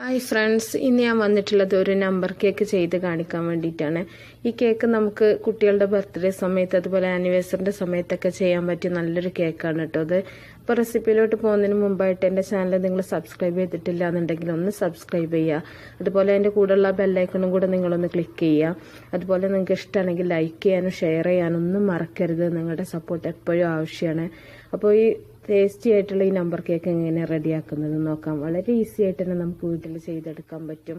Hi friends, ഇന്ന് ഞാൻ വന്നിട്ടുള്ളത് ഒരു നമ്പർ കേക്ക് ചെയ്ത് കാണിക്കാൻ വേണ്ടിയിട്ടാണ്. ഈ കേക്ക് നമുക്ക് കുട്ടികളുടെ ബർത്ത്ഡേ സമയത്ത് അതുപോലെ ആനിവേഴ്സറിൻ്റെ സമയത്തൊക്കെ ചെയ്യാൻ പറ്റിയ നല്ലൊരു കേക്കാണ് കേട്ടോ അത്. അപ്പോൾ റെസിപ്പിയിലോട്ട് പോകുന്നതിന് മുമ്പായിട്ട് എൻ്റെ ചാനൽ നിങ്ങൾ സബ്സ്ക്രൈബ് ചെയ്തിട്ടില്ല എന്നുണ്ടെങ്കിൽ ഒന്ന് സബ്സ്ക്രൈബ് ചെയ്യുക. അതുപോലെ അതിൻ്റെ കൂടെയുള്ള ബെല്ലൈക്കണും കൂടെ നിങ്ങളൊന്ന് ക്ലിക്ക് ചെയ്യുക. അതുപോലെ നിങ്ങൾക്ക് ഇഷ്ടമാണെങ്കിൽ ലൈക്ക് ചെയ്യാനും ഷെയർ ചെയ്യാനും ഒന്നും മറക്കരുത്. നിങ്ങളുടെ സപ്പോർട്ട് എപ്പോഴും ആവശ്യമാണ്. അപ്പോൾ ഈ ടേസ്റ്റി ആയിട്ടുള്ള ഈ നമ്പർ കേക്ക് എങ്ങനെ റെഡിയാക്കുന്നത് നോക്കാം. വളരെ ഈസി ആയിട്ട് തന്നെ നമുക്ക് വീട്ടിൽ ചെയ്തെടുക്കാൻ പറ്റും.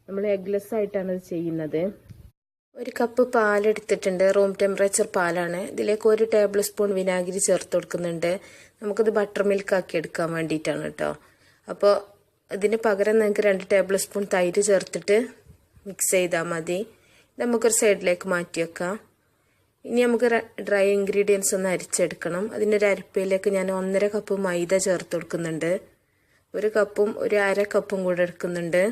നമ്മൾ എഗ്ലെസ് ആയിട്ടാണ് ഇത് ചെയ്യുന്നത്. ഒരു കപ്പ് പാലെടുത്തിട്ടുണ്ട്. റൂം ടെമ്പറേച്ചർ പാലാണ്. ഇതിലേക്ക് 1 ടേബിൾ സ്പൂൺ വിനാഗിരി ചേർത്ത് കൊടുക്കുന്നുണ്ട്. നമുക്കിത് ബട്ടർ മിൽക്ക് ആക്കി എടുക്കാൻ വേണ്ടിയിട്ടാണ് കേട്ടോ. അപ്പോൾ ഇതിന് പകരം നിങ്ങൾക്ക് 2 ടേബിൾ സ്പൂൺ തൈര് ചേർത്തിട്ട് മിക്സ് ചെയ്താൽ മതി. നമുക്കൊരു സൈഡിലേക്ക് മാറ്റി വെക്കാം. ഇനി നമുക്ക് ഡ്രൈ ഇൻഗ്രീഡിയൻസ് ഒന്ന് അരിച്ചെടുക്കണം. അതിൻ്റെ അരിപ്പയിലേക്ക് ഞാൻ 1.5 കപ്പ് മൈദ ചേർത്ത് കൊടുക്കുന്നുണ്ട്. 1 കപ്പും 1/2 കപ്പും കൂടെ എടുക്കുന്നുണ്ട്.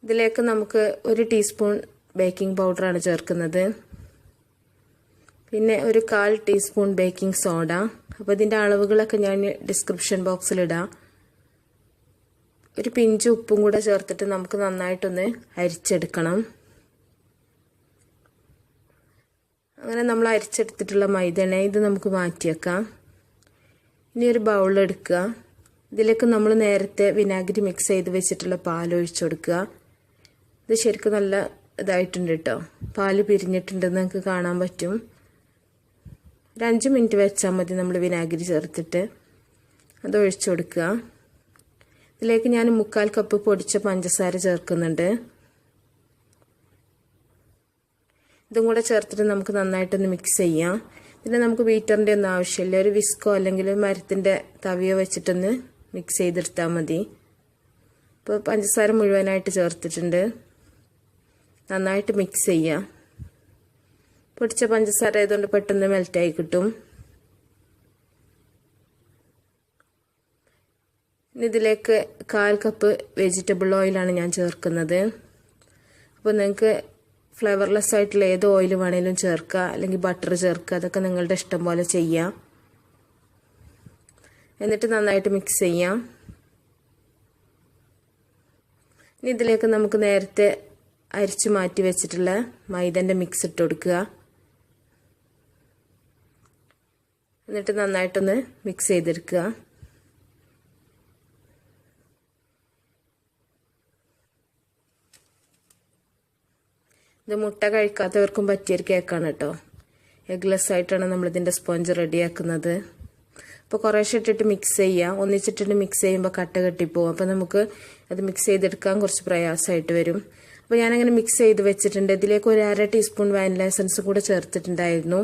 ഇതിലേക്ക് നമുക്ക് 1 ടീസ്പൂൺ ബേക്കിംഗ് പൗഡറാണ് ചേർക്കുന്നത്. പിന്നെ 1/4 ടീസ്പൂൺ ബേക്കിംഗ് സോഡ. അപ്പോൾ ഇതിൻ്റെ അളവുകളൊക്കെ ഞാൻ ഡിസ്ക്രിപ്ഷൻ ബോക്സിലിടാം. 1 പിഞ്ച് ഉപ്പും കൂടെ ചേർത്തിട്ട് നമുക്ക് നന്നായിട്ടൊന്ന് അരിച്ചെടുക്കണം. അങ്ങനെ നമ്മൾ അരിച്ചെടുത്തിട്ടുള്ള മൈദയാണ് ഇത് നമുക്ക് മാറ്റി വെക്കാം. ഇനി ഒരു ബൗളെടുക്കുക. ഇതിലേക്ക് നമ്മൾ നേരത്തെ വിനാഗിരി മിക്സ് ചെയ്ത് വെച്ചിട്ടുള്ള പാൽ ഒഴിച്ചു കൊടുക്കുക. ഇത് ശരിക്കും നല്ല ഇതായിട്ടുണ്ട് കേട്ടോ. പാല് പിരിഞ്ഞിട്ടുണ്ടെന്ന് നിങ്ങൾക്ക് കാണാൻ പറ്റും. 5 മിനിറ്റ് വെച്ചാൽ മതി നമ്മൾ വിനാഗിരി ചേർത്തിട്ട്. അത് ഒഴിച്ചു കൊടുക്കുക. ഇതിലേക്ക് ഞാൻ 3/4 കപ്പ് പൊടിച്ച പഞ്ചസാര ചേർക്കുന്നുണ്ട്. ഇതും കൂടെ ചേർത്തിട്ട് നമുക്ക് നന്നായിട്ടൊന്ന് മിക്സ് ചെയ്യാം. പിന്നെ നമുക്ക് ബീറ്ററിൻ്റെ ഒന്നും ആവശ്യമില്ല. ഒരു വിസ്കോ അല്ലെങ്കിൽ മരത്തിൻ്റെ തവിയോ വെച്ചിട്ടൊന്ന് മിക്സ് ചെയ്തെടുത്താൽ മതി. ഇപ്പോൾ പഞ്ചസാര മുഴുവനായിട്ട് ചേർത്തിട്ടുണ്ട്. നന്നായിട്ട് മിക്സ് ചെയ്യാം. പൊടിച്ച പഞ്ചസാര ആയതുകൊണ്ട് പെട്ടെന്ന് മെൽറ്റായി കിട്ടും. ഇതിലേക്ക് 1/4 കപ്പ് വെജിറ്റബിൾ ഓയിലാണ് ഞാൻ ചേർക്കുന്നത്. അപ്പോൾ നിങ്ങൾക്ക് ഫ്ലേവർലെസ് ആയിട്ടുള്ള ഏത് ഓയിൽ വേണേലും ചേർക്കുക, അല്ലെങ്കിൽ ബട്ടർ ചേർക്കുക. അതൊക്കെ നിങ്ങളുടെ ഇഷ്ടം പോലെ ചെയ്യാം. എന്നിട്ട് നന്നായിട്ട് മിക്സ് ചെയ്യാം. ഇനി ഇതിലേക്ക് നമുക്ക് നേരത്തെ അരിച്ചു മാറ്റി വെച്ചിട്ടുള്ള മൈദൻ്റെ മിക്സ് ഇട്ട് കൊടുക്കുക. എന്നിട്ട് നന്നായിട്ടൊന്ന് മിക്സ് ചെയ്തെടുക്കുക. ഇത് മുട്ട കഴിക്കാത്തവർക്കും പറ്റിയൊരു കേക്കാണ് കേട്ടോ. എഗ്ലെസ് ആയിട്ടാണ് നമ്മളിതിൻ്റെ സ്പോഞ്ച് റെഡിയാക്കുന്നത്. അപ്പോൾ കുറേശ്ശെ ഇട്ടിട്ട് മിക്സ് ചെയ്യാം. ഒന്നിച്ചിട്ടിട്ട് മിക്സ് ചെയ്യുമ്പോൾ കട്ട കെട്ടിപ്പോവും. അപ്പോൾ നമുക്ക് അത് മിക്സ് ചെയ്തെടുക്കാൻ കുറച്ച് പ്രയാസമായിട്ട് വരും. അപ്പോൾ ഞാനങ്ങനെ മിക്സ് ചെയ്ത് വെച്ചിട്ടുണ്ട്. ഇതിലേക്ക് 1/2 ടീസ്പൂൺ വാനില എസൻസ് കൂടെ ചേർത്തിട്ടുണ്ടായിരുന്നു.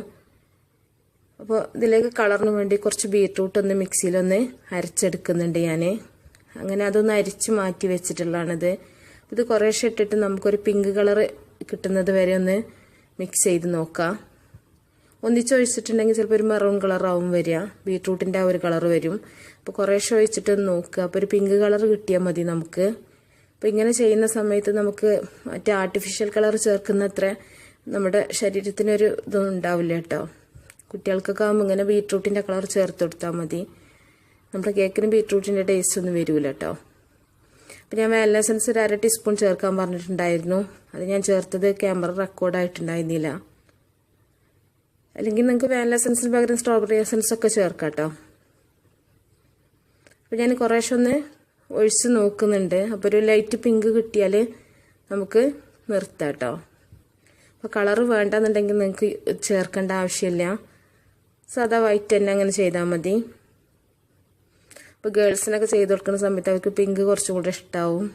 അപ്പോൾ ഇതിലേക്ക് കളറിന് വേണ്ടി കുറച്ച് ബീറ്റ്റൂട്ട് ഒന്ന് മിക്സിയിലൊന്ന് അരച്ചെടുക്കുന്നുണ്ട് ഞാൻ. അങ്ങനെ അതൊന്ന് അരിച്ച് മാറ്റി വെച്ചിട്ടുള്ളതാണിത്. ഇത് കുറേശ്ശെ ഇട്ടിട്ട് നമുക്കൊരു പിങ്ക് കളർ കിട്ടുന്നത് വരെ ഒന്ന് മിക്സ് ചെയ്ത് നോക്കാം. ഒന്നിച്ചൊഴിച്ചിട്ടുണ്ടെങ്കിൽ ചിലപ്പോൾ ഒരു മെറൂൺ കളറാവും വരിക. ബീട്രൂട്ടിൻ്റെ ആ ഒരു കളർ വരും. അപ്പോൾ കുറേശ്ശെ ഒഴിച്ചിട്ടൊന്ന് നോക്കുക. അപ്പോൾ ഒരു പിങ്ക് കളർ കിട്ടിയാൽ മതി നമുക്ക്. അപ്പോൾ ഇങ്ങനെ ചെയ്യുന്ന സമയത്ത് നമുക്ക് മറ്റേ ആർട്ടിഫിഷ്യൽ കളർ ചേർക്കുന്നത്ര നമ്മുടെ ശരീരത്തിനൊരു ഇതൊന്നും ഉണ്ടാവില്ല കേട്ടോ. കുട്ടികൾക്കൊക്കെ ആകുമ്പോൾ ഇങ്ങനെ ബീട്രൂട്ടിൻ്റെ കളർ ചേർത്ത് കൊടുത്താൽ മതി. നമ്മുടെ കേക്കിന് ബീട്രൂട്ടിൻ്റെ ടേസ്റ്റ് ഒന്നും വരില്ല കേട്ടോ. അപ്പോൾ ഞാൻ വാനില എസൻസ് 1/2 ടീസ്പൂൺ ചേർക്കാൻ പറഞ്ഞിട്ടുണ്ടായിരുന്നു. അത് ഞാൻ ചേർത്തത് ക്യാമറ റെക്കോർഡായിട്ടുണ്ടായിരുന്നില്ല. അല്ലെങ്കിൽ നിങ്ങൾക്ക് വാനില എസൻസിന് പകരം സ്ട്രോബെറി എസൻസ് ഒക്കെ ചേർക്കാം കേട്ടോ. അപ്പോൾ ഞാൻ കുറേശ്ശെ ഒന്ന് ഒഴിച്ച് നോക്കുന്നുണ്ട്. അപ്പോൾ ഒരു ലൈറ്റ് പിങ്ക് കിട്ടിയാൽ നമുക്ക് നിർത്താം കേട്ടോ. അപ്പോൾ കളറ് വേണ്ടെന്നുണ്ടെങ്കിൽ നിങ്ങൾക്ക് ചേർക്കേണ്ട ആവശ്യമില്ല. സാധാ വൈറ്റ് തന്നെ അങ്ങനെ ചെയ്താൽ മതി. അപ്പോൾ ഗേൾസിനൊക്കെ ചെയ്ത് കൊടുക്കുന്ന സമയത്ത് അവർക്ക് പിങ്ക് കുറച്ചും കൂടെ ഇഷ്ടമാവും.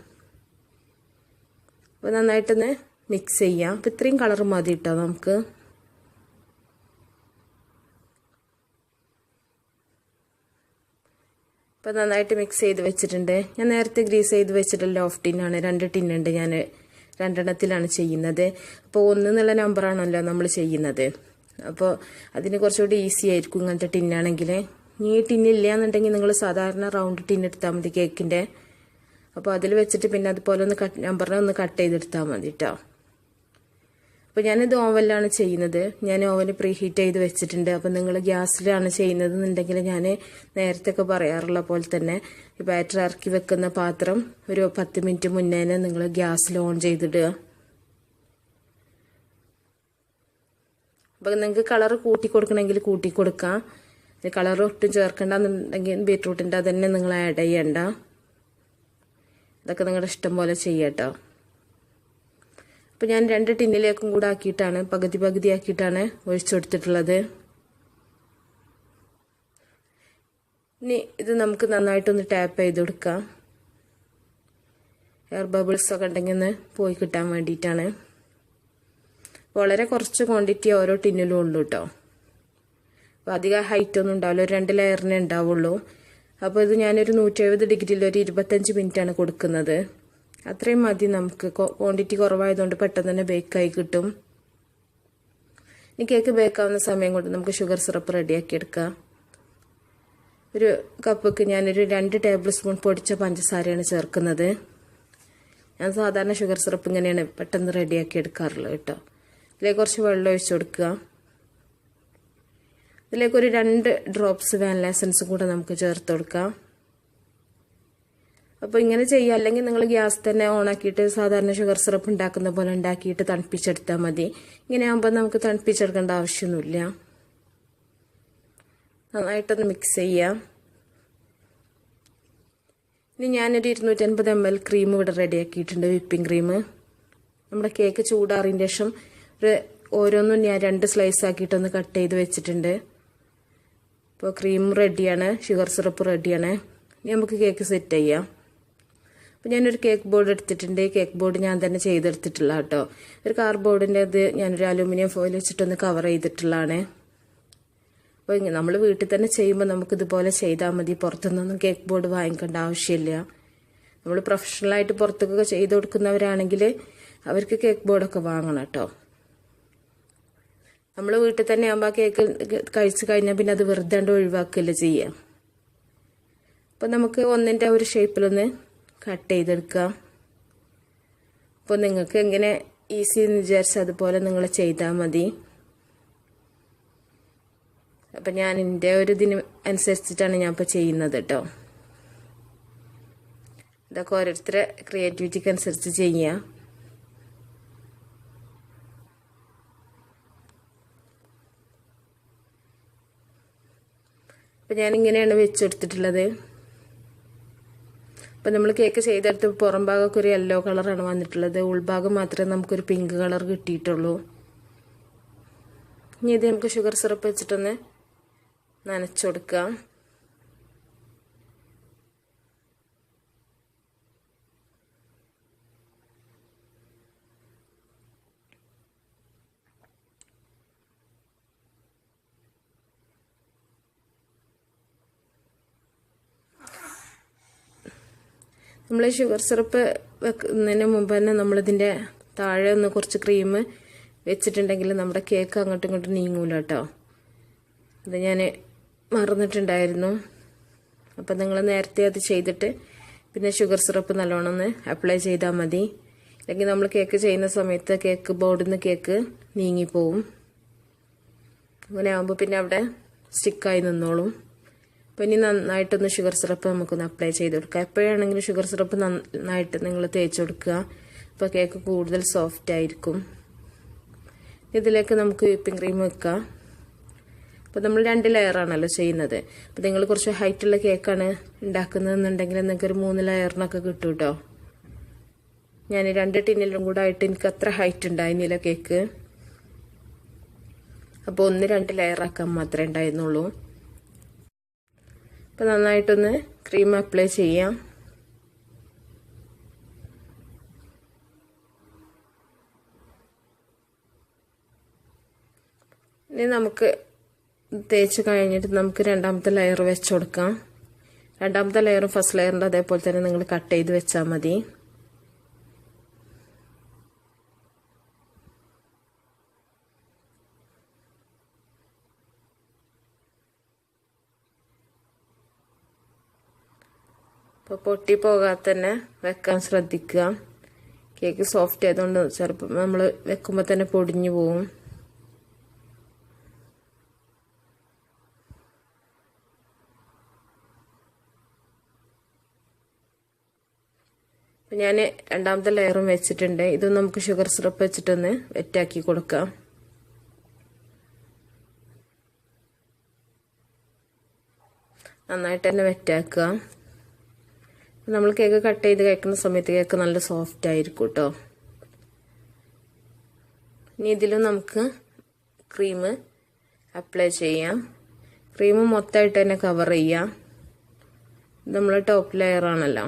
അപ്പോൾ നന്നായിട്ടൊന്ന് മിക്സ് ചെയ്യാം. അപ്പോൾ ഇത്രയും കളർ മതി കേട്ടോ നമുക്ക്. അപ്പോൾ നന്നായിട്ട് മിക്സ് ചെയ്ത് വെച്ചിട്ടുണ്ട്. ഞാൻ നേരത്തെ ഗ്രീസ് ചെയ്ത് വെച്ചിട്ടുള്ള ഓഫ് ടിന്നാണ്. 2 ടിന്നുണ്ട്. ഞാൻ 2 എണ്ണത്തിലാണ് ചെയ്യുന്നത്. അപ്പോൾ 1 എന്നുള്ള നമ്പറാണല്ലോ നമ്മൾ ചെയ്യുന്നത്. അപ്പോൾ അതിന് കുറച്ചുകൂടി ഈസി ആയിരിക്കും ഇങ്ങനത്തെ ടിന്നാണെങ്കിൽ. ഈ ടിന്നില്ല എന്നുണ്ടെങ്കിൽ നിങ്ങൾ സാധാരണ റൗണ്ട് ടിന്നെടുത്താൽ മതി കേക്കിൻ്റെ. അപ്പോൾ അതിൽ വെച്ചിട്ട് പിന്നെ അതുപോലെ ഒന്ന് നമ്പറിനെ ഒന്ന് കട്ട് ചെയ്തെടുത്താൽ മതി കേട്ടോ. അപ്പോൾ ഞാനിത് ഓവനിലാണ് ചെയ്യുന്നത്. ഞാൻ ഓവന് പ്രീ ഹീറ്റ് ചെയ്ത് വെച്ചിട്ടുണ്ട്. അപ്പോൾ നിങ്ങൾ ഗ്യാസിലാണ് ചെയ്യുന്നത് എന്നുണ്ടെങ്കിൽ ഞാൻ നേരത്തെ ഒക്കെ പറയാറുള്ള പോലെ തന്നെ ഈ ബാറ്റർ ഇറക്കി വെക്കുന്ന പാത്രം ഒരു 10 മിനിറ്റ് മുന്നേ നിങ്ങൾ ഗ്യാസിൽ ഓൺ ചെയ്തിടുക. അപ്പോൾ നിങ്ങൾക്ക് കളർ കൂട്ടി കൊടുക്കണമെങ്കിൽ കൂട്ടി കൊടുക്കാം. കളർ ഒട്ടും ചേർക്കണ്ടെന്നുണ്ടെങ്കിൽ ബീറ്റ്റൂട്ടിൻ്റെ അതന്നെ നിങ്ങൾ ആഡ് ചെയ്യണ്ട. ഇതൊക്കെ നിങ്ങളുടെ ഇഷ്ടം പോലെ ചെയ്യട്ടോ. അപ്പോൾ ഞാൻ 2 ടിന്നിലേക്കും കൂടെ ആക്കിയിട്ടാണ് പകുതി ആക്കിയിട്ടാണ് ഒഴിച്ചു കൊടുത്തിട്ടുള്ളത്. ഇനി ഇത് നമുക്ക് നന്നായിട്ടൊന്ന് ടാപ്പ് ചെയ്ത് കൊടുക്കാം. എയർ ബബിൾസ് ഒക്കെ ഉണ്ടെങ്കിൽ ഒന്ന് പോയി കിട്ടാൻ വേണ്ടിയിട്ടാണ്. വളരെ കുറച്ച് ക്വാണ്ടിറ്റി ഓരോ ടിന്നിലും ഉള്ളൂ കേട്ടോ. അപ്പോൾ അധികം ഹൈറ്റ് ഒന്നും ഉണ്ടാവില്ല, ഒരു 2 ലെയറിനെ ഉണ്ടാവുള്ളൂ. അപ്പോൾ ഇത് ഞാനൊരു 170 ഡിഗ്രിയിൽ ഒരു 25 മിനിറ്റാണ് കൊടുക്കുന്നത്. അത്രയും മതി നമുക്ക്. ക്വാണ്ടിറ്റി കുറവായതുകൊണ്ട് പെട്ടെന്ന് തന്നെ ബേക്കായി കിട്ടും. ഇനി കേക്ക് ബേക്കാവുന്ന സമയം കൊണ്ട് നമുക്ക് ഷുഗർ സിറപ്പ് റെഡിയാക്കി എടുക്കാം. ഒരു കപ്പൊക്കെ ഞാനൊരു 2 ടേബിൾ സ്പൂൺ പൊടിച്ച പഞ്ചസാരയാണ് ചേർക്കുന്നത്. ഞാൻ സാധാരണ ഷുഗർ സിറപ്പ് ഇങ്ങനെയാണ് പെട്ടെന്ന് റെഡിയാക്കി എടുക്കാറുള്ളത് കേട്ടോ. ഇതിലേക്ക് കുറച്ച് വെള്ളം ഒഴിച്ചു കൊടുക്കുക. ഇതിലേക്ക് ഒരു 2 ഡ്രോപ്സ് വാനില എസൻസും കൂടെ നമുക്ക് ചേർത്ത് കൊടുക്കാം. അപ്പോൾ ഇങ്ങനെ ചെയ്യുക. അല്ലെങ്കിൽ നിങ്ങൾ ഗ്യാസ് തന്നെ ഓണാക്കിയിട്ട് സാധാരണ ഷുഗർ സിറപ്പ് ഉണ്ടാക്കുന്ന പോലെ ഉണ്ടാക്കിയിട്ട് തണുപ്പിച്ചെടുത്താൽ മതി. ഇങ്ങനെ ആകുമ്പോൾ നമുക്ക് തണുപ്പിച്ചെടുക്കേണ്ട ആവശ്യമൊന്നുമില്ല. നന്നായിട്ടൊന്ന് മിക്സ് ചെയ്യാം. ഇനി ഞാനൊരു 250 ml ക്രീം ഇവിടെ റെഡിയാക്കിയിട്ടുണ്ട്, വിപ്പിംഗ് ക്രീം. നമ്മുടെ കേക്ക് ചൂടാറിൻ്റെ ശേഷം ഓരോന്നും ഞാൻ 2 സ്ലൈസ് ആക്കിയിട്ടൊന്ന് കട്ട് ചെയ്ത് വെച്ചിട്ടുണ്ട്. അപ്പോൾ ക്രീം റെഡിയാണ്, ഷുഗർ സിറപ്പ് റെഡിയാണ്. ഇനി നമുക്ക് കേക്ക് സെറ്റ് ചെയ്യാം. അപ്പോൾ ഞാനൊരു കേക്ക് ബോർഡ് എടുത്തിട്ടുണ്ട്. കേക്ക് ബോർഡ് ഞാൻ തന്നെ ചെയ്തെടുത്തിട്ടുള്ള കേട്ടോ. ഒരു കാർഡ്ബോർഡിൻ്റെ അത് ഞാനൊരു അലൂമിനിയം ഫോയിൽ വെച്ചിട്ടൊന്ന് കവർ ചെയ്തിട്ടുള്ളതാണ്. അപ്പോൾ നമ്മൾ വീട്ടിൽ തന്നെ ചെയ്യുമ്പോൾ നമുക്കിതുപോലെ ചെയ്താൽ മതി. പുറത്തുനിന്നൊന്നും കേക്ക് ബോർഡ് വാങ്ങിക്കേണ്ട ആവശ്യമില്ല. നമ്മൾ പ്രൊഫഷണലായിട്ട് പുറത്തൊക്കെ ചെയ്ത് കൊടുക്കുന്നവരാണെങ്കിൽ അവർക്ക് കേക്ക് ബോർഡൊക്കെ വാങ്ങണം കേട്ടോ. നമ്മൾ വീട്ടിൽ തന്നെ ആകുമ്പോൾ ആ കേക്ക് കഴിച്ച് കഴിഞ്ഞാൽ പിന്നെ അത് വെറുതെ ഒഴിവാക്കുകയല്ലേ ചെയ്യുക. അപ്പോൾ നമുക്ക് ഒന്നിൻ്റെ ഒരു ഷേപ്പിലൊന്ന് കട്ട് ചെയ്തെടുക്കാം. അപ്പോൾ നിങ്ങൾക്ക് എങ്ങനെ ഈസി എന്ന് വിചാരിച്ചാൽ അതുപോലെ നിങ്ങൾ ചെയ്താൽ മതി. അപ്പം ഞാൻ എൻ്റെ ഒരു ഇതിന് അനുസരിച്ചിട്ടാണ് ഞാൻ ഇപ്പോൾ ചെയ്യുന്നത് കേട്ടോ. ഇതൊക്കെ ഓരോരുത്തരുടെ ക്രിയേറ്റിവിറ്റിക്ക് അനുസരിച്ച് ചെയ്യുക. അപ്പം ഞാനിങ്ങനെയാണ് വെച്ചെടുത്തിട്ടുള്ളത്. അപ്പം നമ്മൾ കേക്ക് ചെയ്തെടുത്ത് പുറം ഭാഗമൊക്കെ ഒരു യെല്ലോ കളറാണ് വന്നിട്ടുള്ളത്. ഉൾഭാഗം മാത്രമേ നമുക്കൊരു പിങ്ക് കളർ കിട്ടിയിട്ടുള്ളൂ. ഇനി ഇത് നമുക്ക് ഷുഗർ സിറപ്പ് വെച്ചിട്ടൊന്ന് നനച്ചു കൊടുക്കാം. നമ്മൾ ഷുഗർ സിറപ്പ് വെക്കുന്നതിന് മുമ്പ് തന്നെ നമ്മളിതിൻ്റെ താഴെ ഒന്ന് കുറച്ച് ക്രീം വെച്ചിട്ടുണ്ടെങ്കിൽ നമ്മുടെ കേക്ക് അങ്ങോട്ടും ഇങ്ങോട്ടും നീങ്ങൂല കേട്ടോ. അത് ഞാൻ മറന്നിട്ടുണ്ടായിരുന്നു. അപ്പം നിങ്ങൾ നേരത്തെ അത് ചെയ്തിട്ട് പിന്നെ ഷുഗർ സിറപ്പ് നല്ലോണം ഒന്ന് അപ്ലൈ ചെയ്താൽ മതി. അല്ലെങ്കിൽ നമ്മൾ കേക്ക് ചെയ്യുന്ന സമയത്ത് കേക്ക് ബോർഡിൽ നിന്ന് കേക്ക് നീങ്ങിപ്പോവും. അങ്ങനെ ആകുമ്പോൾ പിന്നെ അവിടെ സ്റ്റിക്കായി നിന്നോളും. അപ്പോൾ ഇനി നന്നായിട്ടൊന്ന് ഷുഗർ സിറപ്പ് നമുക്കൊന്ന് അപ്ലൈ ചെയ്ത് കൊടുക്കുക. എപ്പോഴാണെങ്കിലും ഷുഗർ സിറപ്പ് നന്നായിട്ട് നിങ്ങൾ തേച്ച് കൊടുക്കുക. അപ്പോൾ കേക്ക് കൂടുതൽ സോഫ്റ്റ് ആയിരിക്കും. ഇതിലേക്ക് നമുക്ക് വിപ്പിംഗ് ക്രീം വെക്കാം. അപ്പോൾ നമ്മൾ 2 ലെയറാണല്ലോ ചെയ്യുന്നത്. അപ്പോൾ നിങ്ങൾ കുറച്ച് ഹൈറ്റുള്ള കേക്കാണ് ഉണ്ടാക്കുന്നതെന്നുണ്ടെങ്കിൽ നിങ്ങൾക്ക് ഒരു 3 ലെയറിനൊക്കെ കിട്ടും കേട്ടോ. ഞാൻ 2 ടിന്നിലും കൂടെ ആയിട്ട് എനിക്ക് അത്ര ഹൈറ്റ് ഉണ്ടായിരുന്നില്ല കേക്ക്. അപ്പോൾ 1-2 ലെയറാക്കാൻ മാത്രമേ ഉണ്ടായിരുന്നുള്ളൂ. അപ്പോൾ നന്നായിട്ടൊന്ന് ക്രീം അപ്ലൈ ചെയ്യാം. ഇനി നമുക്ക് തേച്ച് കഴിഞ്ഞിട്ട് നമുക്ക് 2ാമത്തെ ലെയർ വെച്ച് കൊടുക്കാം. 2ാമത്തെ ലെയറും ഫസ്റ്റ് ലെയറിൻ്റെ അതേപോലെ തന്നെ നിങ്ങൾ കട്ട് ചെയ്ത് വെച്ചാൽ മതി. അപ്പോൾ പൊട്ടി പോകാതെ തന്നെ വെക്കാൻ ശ്രദ്ധിക്കുക. കേക്ക് സോഫ്റ്റ് ആയതുകൊണ്ട് ചിലപ്പോൾ നമ്മൾ വെക്കുമ്പോൾ തന്നെ പൊടിഞ്ഞു പോവും. ഞാൻ രണ്ടാമത്തെ ലെയറും വെച്ചിട്ടുണ്ട്. ഇത് നമുക്ക് ഷുഗർ സിറപ്പ് വെച്ചിട്ടൊന്ന് വെറ്റാക്കി കൊടുക്കാം. നന്നായിട്ട് തന്നെ വെറ്റാക്കുക. നമ്മൾ കേക്ക് കട്ട് ചെയ്ത് കഴിക്കുന്ന സമയത്ത് കേക്ക് നല്ല സോഫ്റ്റ് ആയിരിക്കും കേട്ടോ. ഇനി ഇതിലും നമുക്ക് ക്രീം അപ്ലൈ ചെയ്യാം. ക്രീം മൊത്തമായിട്ട് തന്നെ കവർ ചെയ്യാം. ഇത് നമ്മൾ ടോപ്പ് ലെയർ ആണല്ലോ.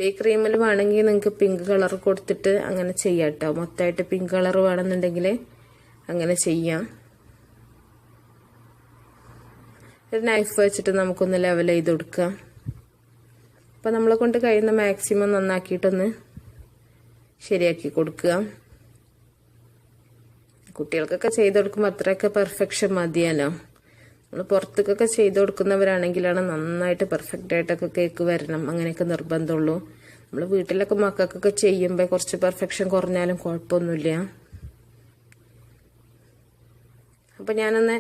ഈ ക്രീമിൽ വേണമെങ്കിൽ നിങ്ങൾക്ക് പിങ്ക് കളർ കൊടുത്തിട്ട് അങ്ങനെ ചെയ്യാം കേട്ടോ. മൊത്തമായിട്ട് പിങ്ക് കളർ വേണമെന്നുണ്ടെങ്കിൽ അങ്ങനെ ചെയ്യാം. ഒരു നൈഫ് വെച്ചിട്ട് നമുക്കൊന്ന് ലെവൽ ചെയ്ത് കൊടുക്കാം. അപ്പം നമ്മളെ കൊണ്ട് കഴിയുന്ന മാക്സിമം നന്നാക്കിയിട്ടൊന്ന് ശരിയാക്കി കൊടുക്കുക. കുട്ടികൾക്കൊക്കെ ചെയ്ത് കൊടുക്കുമ്പോൾ അത്രയൊക്കെ പെർഫെക്ഷൻ മതിയല്ലോ. നമ്മൾ പുറത്തേക്കൊക്കെ ചെയ്ത് കൊടുക്കുന്നവരാണെങ്കിലാണ് നന്നായിട്ട് പെർഫെക്റ്റ് ആയിട്ടൊക്കെ കേക്ക് വരണം, അങ്ങനെയൊക്കെ നിർബന്ധമുള്ളൂ. നമ്മൾ വീട്ടിലൊക്കെ മക്കൾക്കൊക്കെ ചെയ്യുമ്പോൾ കുറച്ച് പെർഫെക്ഷൻ കുറഞ്ഞാലും കുഴപ്പമൊന്നുമില്ല. അപ്പം ഞാനൊന്ന്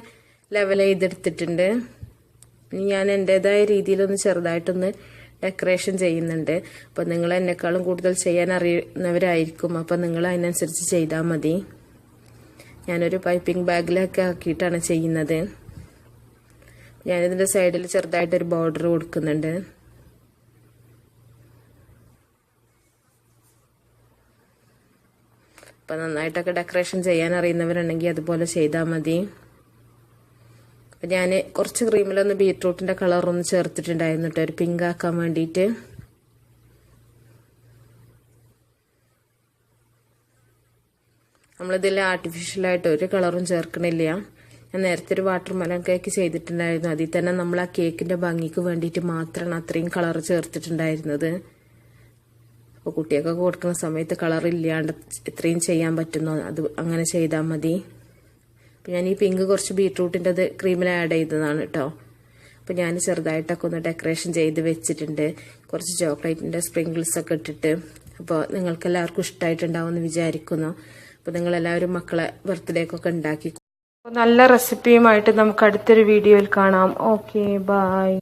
ലെവൽ ചെയ്തെടുത്തിട്ടുണ്ട്. ഇനി ഞാൻ എൻ്റെതായ രീതിയിലൊന്ന് ചെറുതായിട്ടൊന്ന് ഡെക്കറേഷൻ ചെയ്യുന്നുണ്ട്. അപ്പം നിങ്ങൾ എന്നെക്കാളും കൂടുതൽ ചെയ്യാൻ അറിയുന്നവരായിരിക്കും. അപ്പം നിങ്ങൾ അതിനനുസരിച്ച് ചെയ്താൽ മതി. ഞാനൊരു പൈപ്പിംഗ് ബാഗിലൊക്കെ ആക്കിയിട്ടാണ് ചെയ്യുന്നത്. ഞാനിതിൻ്റെ സൈഡിൽ ചെറുതായിട്ടൊരു ബോർഡർ കൊടുക്കുന്നുണ്ട്. അപ്പം നന്നായിട്ടൊക്കെ ഡെക്കറേഷൻ ചെയ്യാൻ അറിയുന്നവരുണ്ടെങ്കിൽ അതുപോലെ ചെയ്താൽ മതി. അപ്പം ഞാൻ കുറച്ച് ക്രീമിലൊന്ന് ബീറ്റ്റൂട്ടിൻ്റെ കളറൊന്ന് ചേർത്തിട്ടുണ്ടായിരുന്നു കേട്ടോ, ഒരു പിങ്ക് ആക്കാൻ വേണ്ടിയിട്ട്. നമ്മളിതിൽ ആർട്ടിഫിഷ്യലായിട്ട് ഒരു കളറും ചേർക്കണില്ല. ഞാൻ നേരത്തെ ഒരു വാട്ടർമെലൺ കേക്ക് ചെയ്തിട്ടുണ്ടായിരുന്നു. അതിൽ തന്നെ നമ്മൾ ആ കേക്കിൻ്റെ ഭംഗിക്ക് വേണ്ടിയിട്ട് മാത്രമാണ് അത്രയും കളർ ചേർത്തിട്ടുണ്ടായിരുന്നത്. അപ്പോൾ കുട്ടികൾക്കൊക്കെ കൊടുക്കുന്ന സമയത്ത് കളർ ഇല്ലാണ്ട് എത്രയും ചെയ്യാൻ പറ്റുന്നോ അത് അങ്ങനെ ചെയ്താൽ മതി. അപ്പോൾ ഞാൻ ഈ പിങ്ക് കുറച്ച് ബീറ്റ്റൂട്ടിൻ്റെ ക്രീമിൽ ആഡ് ചെയ്തതാണ് കേട്ടോ. അപ്പോൾ ഞാൻ ചെറുതായിട്ടൊക്കെ ഒന്ന് ഡെക്കറേഷൻ ചെയ്ത് വെച്ചിട്ടുണ്ട്, കുറച്ച് ചോക്ലേറ്റിൻ്റെ സ്പ്രിങ്കിൾസൊക്കെ ഇട്ടിട്ട്. അപ്പോൾ നിങ്ങൾക്ക് എല്ലാവർക്കും ഇഷ്ടമായിട്ടുണ്ടാവുമെന്ന് വിചാരിക്കുന്നു. അപ്പോൾ നിങ്ങളെല്ലാവരും മക്കളെ ബർത്ത്ഡേക്കൊക്കെ ഉണ്ടാക്കി. നല്ല റെസിപ്പിയുമായിട്ട് നമുക്ക് അടുത്തൊരു വീഡിയോയിൽ കാണാം. Okay, by.